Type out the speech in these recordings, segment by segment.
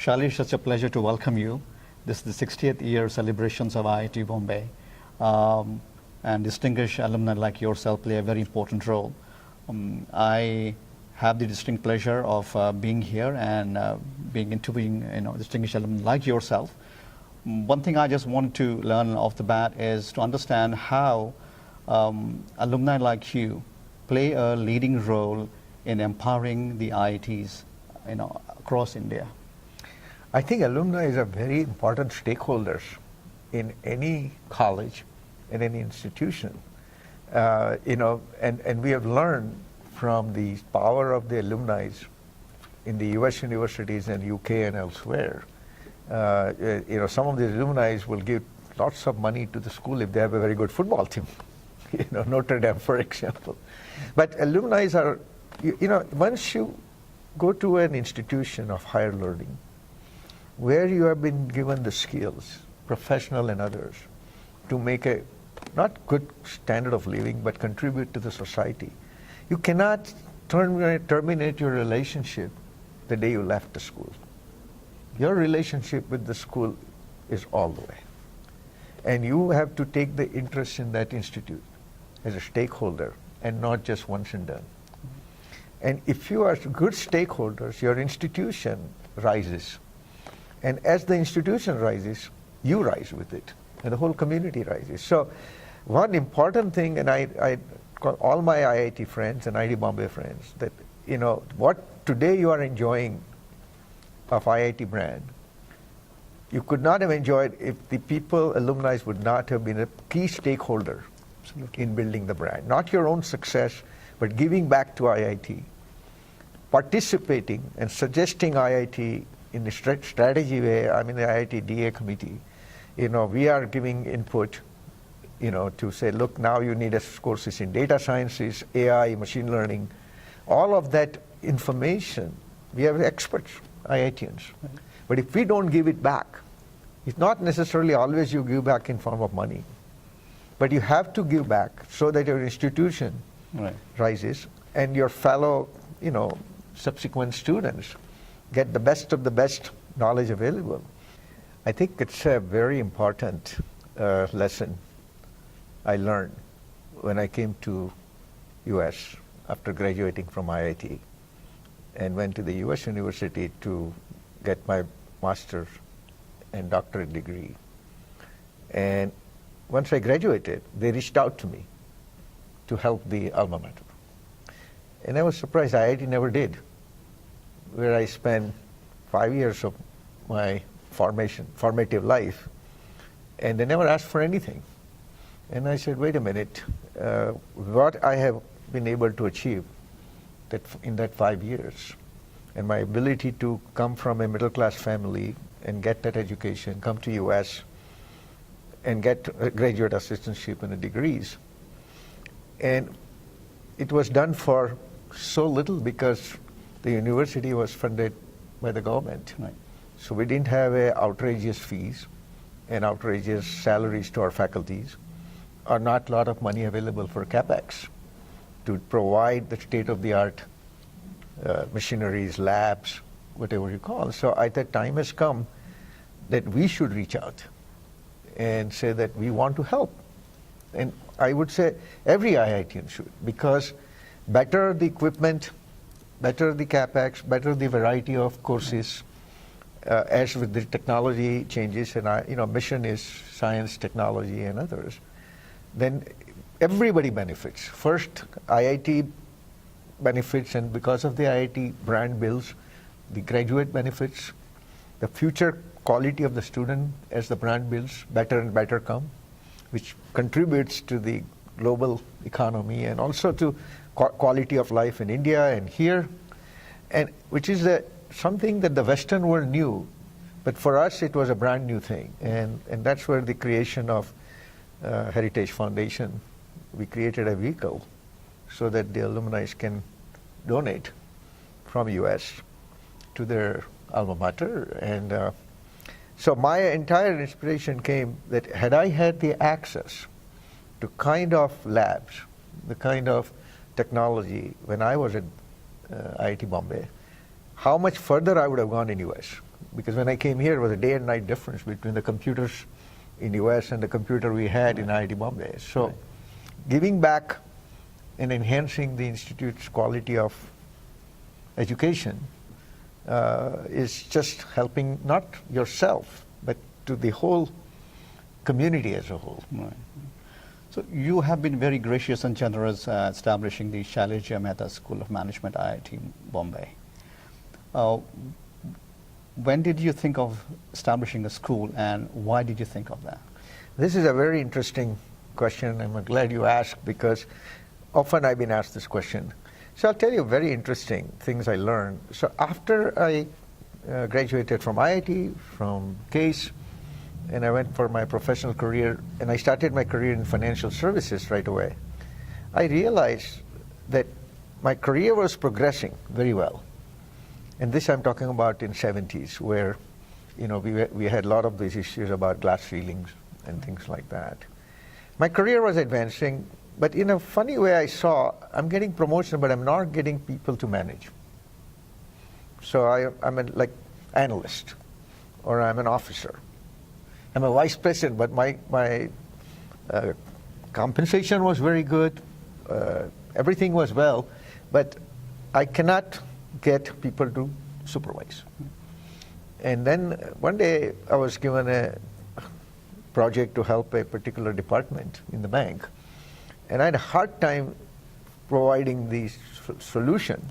Shailesh, it's a pleasure to welcome you. This is the 60th year celebrations of IIT Bombay. And distinguished alumni like yourself play a very important role. I have the distinct pleasure of being here and being interviewing distinguished alumni like yourself. One thing I just want to learn off the bat is to understand how alumni like you play a leading role in empowering the IITs across India. I think alumni is a very important stakeholders in any college, in any institution. And we have learned from the power of the alumni in the US universities and UK and elsewhere. Some of the alumni will give lots of money to the school if they have a very good football team. Notre Dame, for example. But alumni are, once you go to an institution of higher learning, where you have been given the skills, professional and others, to make a not good standard of living, but contribute to the society. You cannot terminate your relationship the day you left the school. Your relationship with the school is all the way. And you have to take the interest in that institute as a stakeholder and not just once and done. And if you are good stakeholders, your institution rises. And as the institution rises, you rise with it, and the whole community rises. So one important thing, and I call all my IIT friends and IIT Bombay friends, that what today you are enjoying of IIT brand, you could not have enjoyed if the people, alumni would not have been a key stakeholder in building the brand. Not your own success, but giving back to IIT, participating and suggesting IIT in the strategy way. I mean, the IIT DA committee, we are giving input, to say, look, now you need courses in data sciences, AI, machine learning, all of that information. We have experts, IITians. Right. But if we don't give it back, it's not necessarily always you give back in form of money, but you have to give back so that your institution rises and your fellow, subsequent students get the best of the best knowledge available. I think it's a very important lesson I learned when I came to US after graduating from IIT and went to the US university to get my master's and doctorate degree. And once I graduated, they reached out to me to help the alma mater. And I was surprised IIT never did, where I spent 5 years of my formative life, and they never asked for anything. And I said, wait a minute, what I have been able to achieve in that 5 years, and my ability to come from a middle-class family and get that education, come to US, and get a graduate assistantship and degrees. And it was done for so little because the university was funded by the government. Right. So we didn't have outrageous fees and outrageous salaries to our faculties, or not a lot of money available for CapEx to provide the state-of-the-art machineries, labs, whatever you call. So I thought time has come that we should reach out and say that we want to help. And I would say every IITian should, because better the equipment, better the CapEx, better the variety of courses, as with the technology changes, and mission is science, technology, and others, then everybody benefits. First, IIT benefits, and because of the IIT brand builds, the graduate benefits, the future quality of the student as the brand builds, better and better come, which contributes to the global economy and also to quality of life in India and here, and which is something that the Western world knew, but for us it was a brand new thing, and that's where the creation of Heritage Foundation, we created a vehicle so that the alumni can donate from US to their alma mater. And so my entire inspiration came that had I had the access to kind of labs, the kind of technology when I was at IIT Bombay, how much further I would have gone in US. because when I came here, it was a day and night difference between the computers in US and the computer we had in IIT Bombay. So giving back and enhancing the institute's quality of education is just helping not yourself, but to the whole community as a whole. Right. So you have been very gracious and generous establishing the Shailesh Mehta School of Management, IIT Bombay. When did you think of establishing a school, and why did you think of that? This is a very interesting question. I'm glad you asked, because often I've been asked this question. So I'll tell you very interesting things I learned. So after I graduated from IIT, from CASE, and I went for my professional career, and I started my career in financial services right away, I realized that my career was progressing very well. And this I'm talking about in 70s, where we had a lot of these issues about glass ceilings and things like that. My career was advancing, but in a funny way I saw I'm getting promotion, but I'm not getting people to manage. So I'm a like analyst, or I'm an officer. I'm a vice president, but my compensation was very good. Everything was well, but I cannot get people to supervise. And then one day I was given a project to help a particular department in the bank, and I had a hard time providing the solution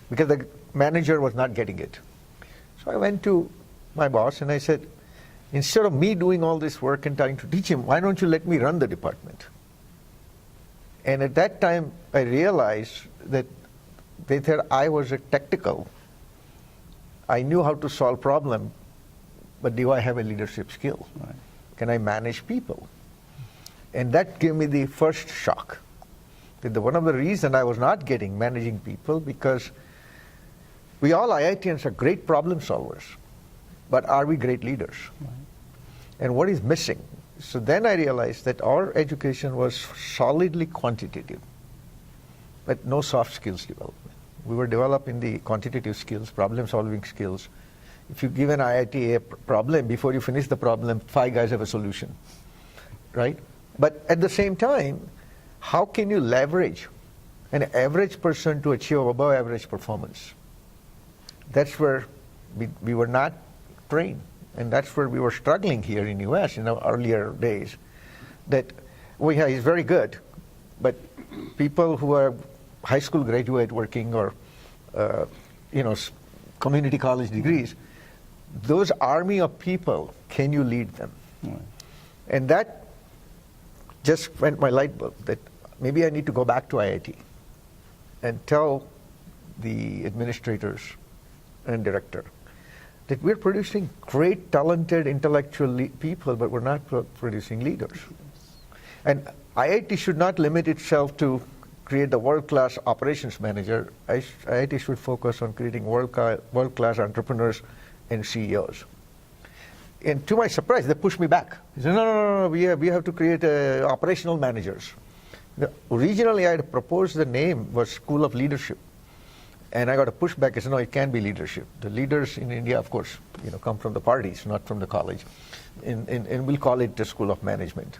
because the manager was not getting it. So I went to my boss and I said, instead of me doing all this work and trying to teach him, why don't you let me run the department? And at that time I realized that they thought I was a technical. I knew how to solve problems, but do I have a leadership skill? Right. Can I manage people? And that gave me the first shock. That one of the reasons I was not getting managing people, because we all IITians are great problem solvers, but are we great leaders? Right. And what is missing? So then I realized that our education was solidly quantitative, but no soft skills development. We were developing the quantitative skills, problem-solving skills. If you give an IIT a problem, before you finish the problem, 5 guys have a solution, right? But at the same time, how can you leverage an average person to achieve above average performance? That's where we were not trained, and that's where we were struggling here in the US in our earlier days. That he's very good, but people who are high school graduate working or community college degrees, those army of people, can you lead them? Right. And that just went my light bulb, that maybe I need to go back to IIT and tell the administrators and director that we're producing great, talented, intellectual people, but we're not producing leaders. And IIT should not limit itself to create the world-class operations manager. IIT should focus on creating world-class entrepreneurs and CEOs. And to my surprise, they pushed me back. They said, no, we have to create operational managers. Originally, I had proposed the name was School of Leadership. And I got a pushback. I said, no, it can't be leadership. The leaders in India, of course, come from the parties, not from the college. And we'll call it the School of Management.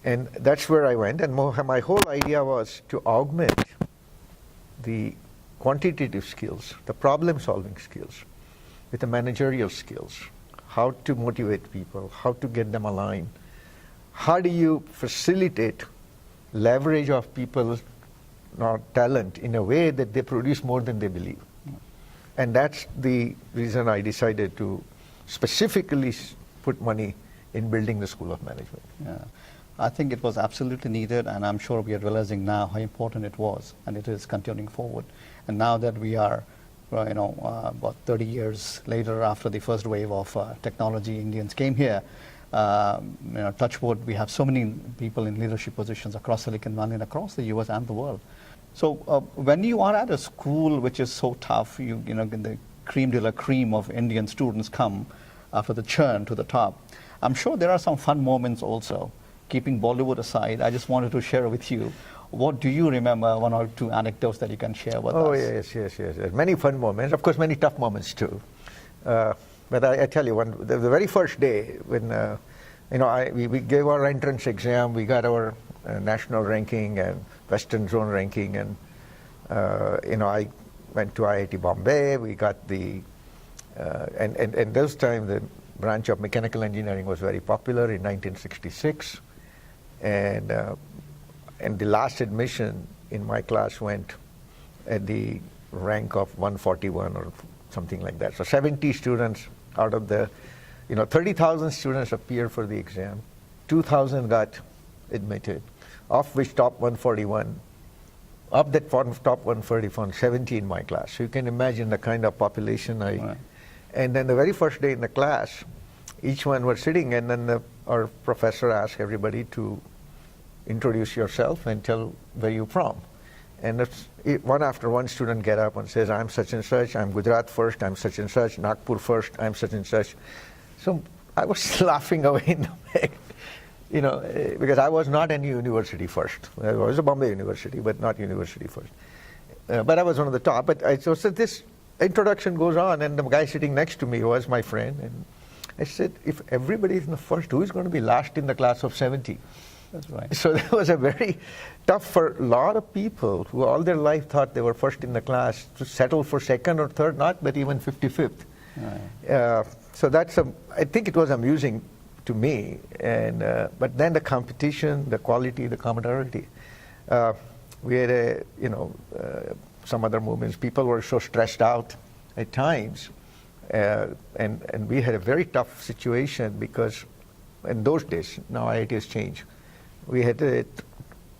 And that's where I went. And my whole idea was to augment the quantitative skills, the problem-solving skills, with the managerial skills. How to motivate people, how to get them aligned. How do you facilitate leverage of people's talent in a way that they produce more than they believe? And that's the reason I decided to specifically put money in building the School of Management. Yeah. I think it was absolutely needed, and I'm sure we are realizing now how important it was, and it is continuing forward. And now that we are, about 30 years later after the first wave of technology, Indians came here, touch wood, we have so many people in leadership positions across Silicon Valley and across the US and the world. So when you are at a school which is so tough, the cream de la cream of Indian students come after the churn to the top, I'm sure there are some fun moments also. Keeping Bollywood aside, I just wanted to share with you, what do you remember, 1 or 2 anecdotes that you can share with us? Oh, yes. Many fun moments, of course, many tough moments too. But I tell you, the very first day when we gave our entrance exam, we got our national ranking and Western Zone ranking, and I went to IIT Bombay. We got the and those time the branch of mechanical engineering was very popular in 1966, and the last admission in my class went at the rank of 141 or something like that. So 70 students out of the 30,000 students appeared for the exam. 2,000 got admitted, of which top 141. Of that top 141, 70 in my class. So you can imagine the kind of population Right. And then the very first day in the class, each one was sitting, and then our professor asked everybody to introduce yourself and tell where you're from. And one after one student get up and says, I'm such and such, I'm Gujarat first, I'm such and such, Nagpur first, I'm such and such. So I was laughing away in the back, because I was not any university first. I was a Bombay University, but not university first. But I was one of the top. But so this introduction goes on, and the guy sitting next to me was my friend. And I said, if everybody is in the first, who is going to be last in the class of 70? That's right. So that was a very tough for a lot of people who all their life thought they were first in the class to settle for second or third, not but even 55th. Right. So I think it was amusing to me, but then the competition, the quality, the camaraderie. We had some other movements. People were so stressed out at times, and we had a very tough situation because in those days, now IIT has changed. We had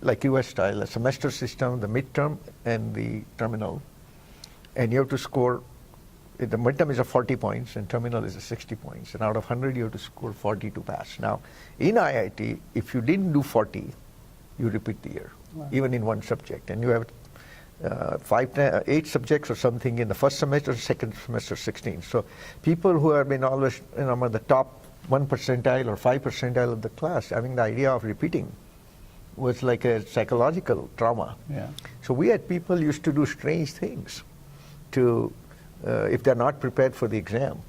like US style, a semester system, the midterm and the terminal, and you have to score. The midterm is a 40 points and terminal is a 60 points. And out of 100, you have to score 40 to pass. Now, in IIT, if you didn't do 40, you repeat the year, wow. Even in one subject. And you have 8 subjects or something in the first semester, second semester 16. So people who have been always among the top 1 percentile or 5 percentile of the class, I mean, the idea of repeating was like a psychological trauma. Yeah. So we had people used to do strange things to if they're not prepared for the exam,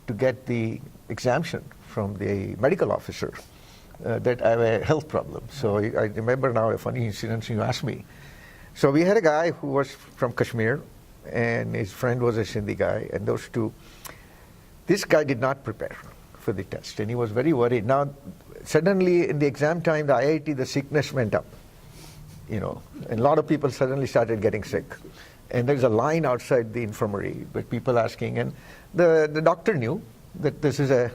to get the exemption from the medical officer that I have a health problem. So I remember now a funny incident you asked me. So we had a guy who was from Kashmir, and his friend was a Sindhi guy, and those two. This guy did not prepare for the test, and he was very worried. Now, suddenly in the exam time, the IIT, the sickness went up, and a lot of people suddenly started getting sick. And there's a line outside the infirmary with people asking, and the doctor knew that this is a,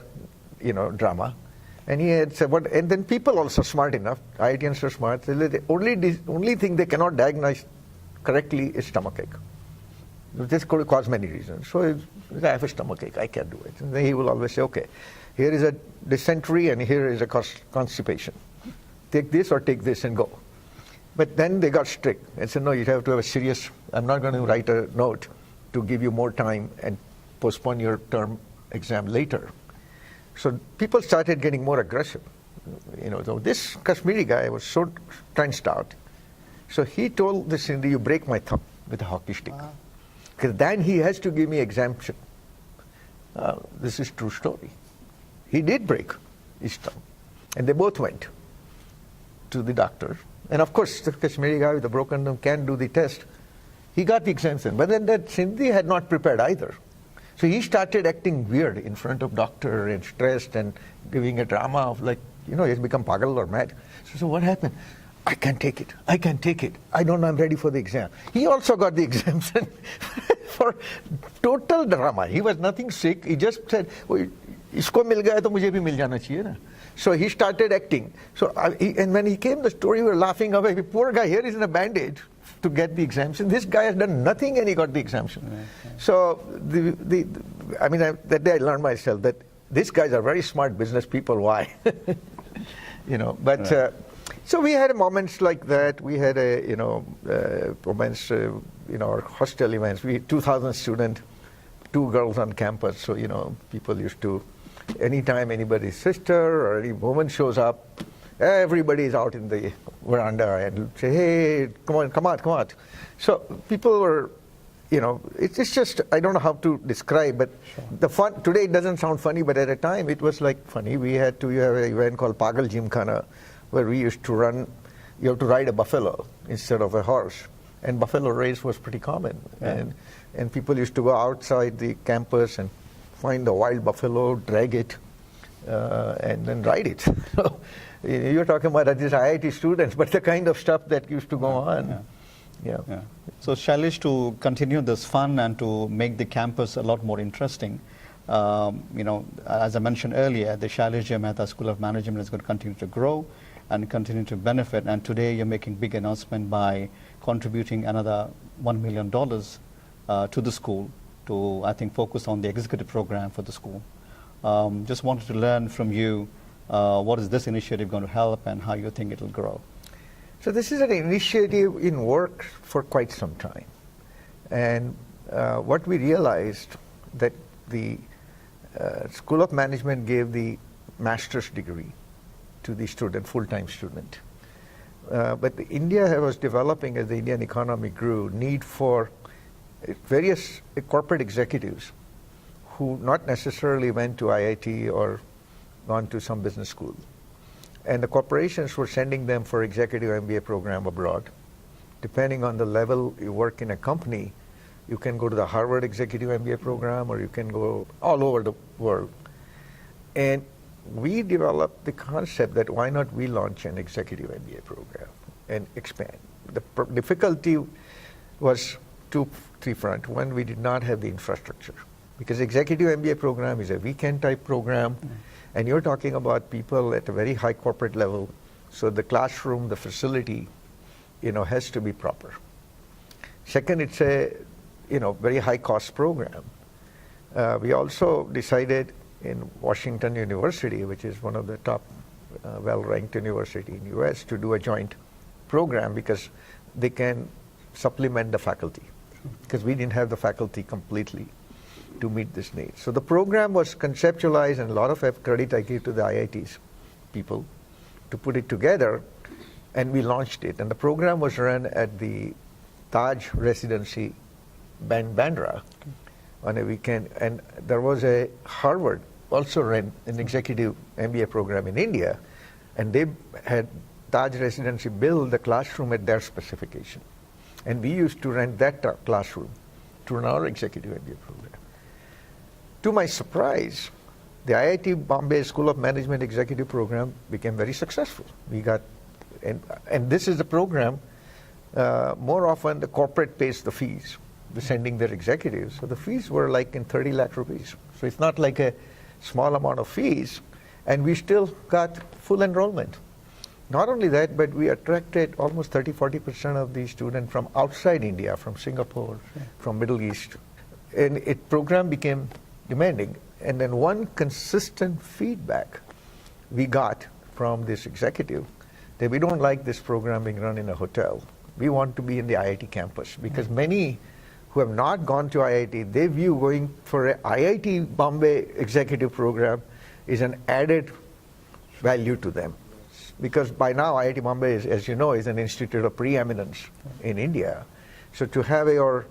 drama. And he had said, and then people also smart enough, IITians are smart, the only thing they cannot diagnose correctly is stomachache. This could cause many reasons. So I have a stomachache, I can't do it. And then he will always say, okay, here is a dysentery and here is a constipation. Take this or take this and go. But then they got strict and said, no, you have to have a serious, I'm not going to write a note to give you more time and postpone your term exam later. So people started getting more aggressive. So this Kashmiri guy was so tensed out. So he told the Sindhi, you break my thumb with a hockey stick. Because then he has to give me exemption. This is true story. He did break his thumb. And they both went to the doctor. And of course, the Kashmiri guy with the broken thumb can't do the test. He got the exemption. But then that Sindhi had not prepared either. So he started acting weird in front of doctor and stressed and giving a drama of like, he's become pagal or mad. So what happened? I can't take it. I can't take it. I don't know, I'm ready for the exam. He also got the exemption for total drama. He was nothing sick. He just said, isko mil gaya to mujhe bhi mil jana chahiye na. So he started acting. So and when he came, the story, we were laughing away. The poor guy here is in a bandage to get the exemption. This guy has done nothing and he got the exemption. Okay. So that day I learned myself that these guys are very smart business people. Why? Right. So we had moments like that. We had moments, our hostel events. We had 2,000 students, 2 girls on campus. So, people used to, anytime anybody's sister or any woman shows up, everybody is out in the veranda and say, hey, come on. So people were it's just, I don't know how to describe, but the fun, today it doesn't sound funny, but at a time it was like funny. We had to have an event called Pagal Gymkhana, where we used to run, you have to ride a buffalo instead of a horse. And buffalo race was pretty common. Yeah. And people used to go outside the campus and find the wild buffalo, drag it, and then ride it. You're talking about these IIT students, but the kind of stuff that used to go on. Yeah. So Shailesh, to continue this fun and to make the campus a lot more interesting, as I mentioned earlier, the Shailesh Mehta School of Management is going to continue to grow and continue to benefit. And today you're making big announcement by contributing another $1 million to the school to, I think, focus on the executive program for the school. Just wanted to learn from you, what is this initiative going to help and how you think it will grow? So this is an initiative in work for quite some time. And what we realized that the School of Management gave the master's degree to the student, full-time student. But India was developing, as the Indian economy grew, need for various corporate executives who not necessarily went to IIT or gone to some business school. And the corporations were sending them for executive MBA program abroad. Depending on the level you work in a company, you can go to the Harvard executive MBA program or you can go all over the world. And we developed the concept that why not we launch an executive MBA program and expand. The difficulty was three front. One, we did not have the infrastructure because executive MBA program is a weekend type program. And you're talking about people at a very high corporate level, so the classroom, the facility, has to be proper. Second, it's a, very high cost program. We also decided in Washington University, which is one of the top well-ranked university in the US, to do a joint program because they can supplement the faculty, because we didn't have the faculty completely to meet this need. So the program was conceptualized, and a lot of credit I give to the IIT's people to put it together, and we launched it. And the program was run at the Taj Residency, Bandra, on a weekend. And there was a Harvard also ran an executive MBA program in India, and they had Taj Residency build the classroom at their specification. And we used to rent that classroom to run our executive MBA program. To my surprise, the IIT Bombay School of Management Executive Program became very successful. We got, and this is the program, more often the corporate pays the fees, sending their executives. So the fees were like in 30 lakh rupees. So it's not like a small amount of fees, and we still got full enrollment. Not only that, but we attracted almost 30-40% of the students from outside India, from Singapore, from Middle East. And it program became demanding. And then one consistent feedback we got from this executive that we don't like this program being run in a hotel. We want to be in the IIT campus, because many who have not gone to IIT, they view going for an IIT Bombay executive program is an added value to them. Because by now IIT Bombay, as you know, is an institute of preeminence in India. So to have your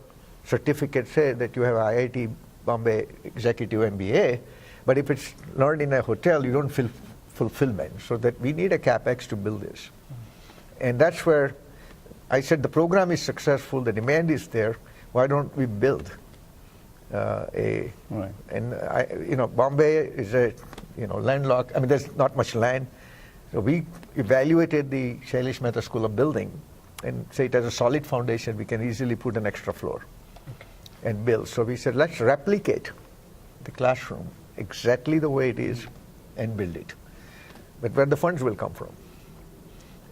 certificate say that you have IIT Bombay Executive MBA, but if it's learned in a hotel, you don't feel fulfillment. So that we need a CapEx to build this. And that's where I said the program is successful, the demand is there, why don't we build a, right. And Bombay is a, landlocked, there's not much land. So we evaluated the Shailesh Mehta School of Building and say it has a solid foundation, we can easily put an extra floor and build. So we said, let's replicate the classroom exactly the way it is and build it. But where the funds will come from.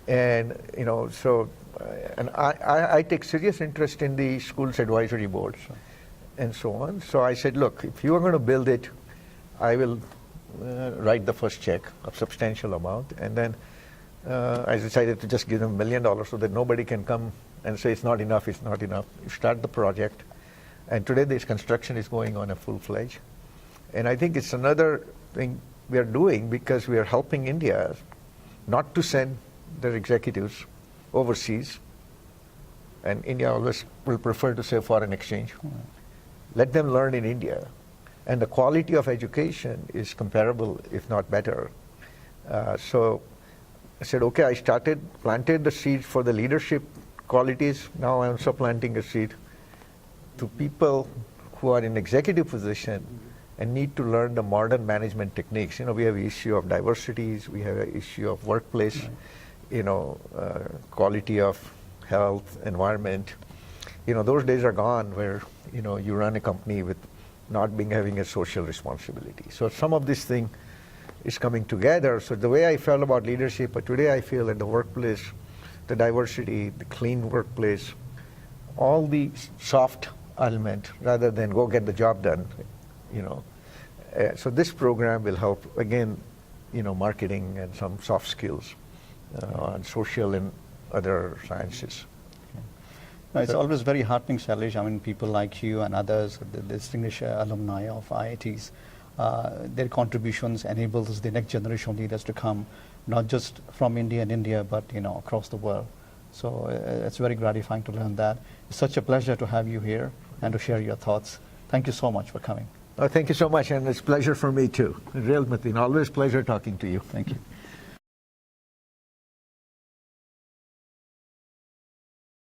And, and I take serious interest in the school's advisory boards and so on. So I said, look, if you are going to build it, I will write the first check, a substantial amount, and then I decided to just give them $1 million so that nobody can come and say it's not enough, it's not enough. You start the project, and today this construction is going on a full-fledged. And I think it's another thing we are doing because we are helping India not to send their executives overseas and India always will prefer to say foreign exchange. Let them learn in India. And the quality of education is comparable, if not better. So I said, okay, I planted the seed for the leadership qualities. Now I'm also planting a seed to people who are in executive position and need to learn the modern management techniques. We have an issue of diversities, we have an issue of workplace, quality of health, environment. Those days are gone where, you run a company with not having a social responsibility. So some of this thing is coming together. So the way I felt about leadership, but today I feel in the workplace, the diversity, the clean workplace, all the soft element rather than go get the job done, So this program will help, again, marketing and some soft skills on social and other sciences. No, it's always very heartening, Shailesh. I mean, people like you and others, the distinguished alumni of IITs, their contributions enables the next generation of leaders to come, not just from India, but across the world. So it's very gratifying to learn that. It's such a pleasure to have you here and to share your thoughts. Thank you so much for coming. Thank you so much, and it's a pleasure for me too. Real Mateen, always pleasure talking to you. Thank you.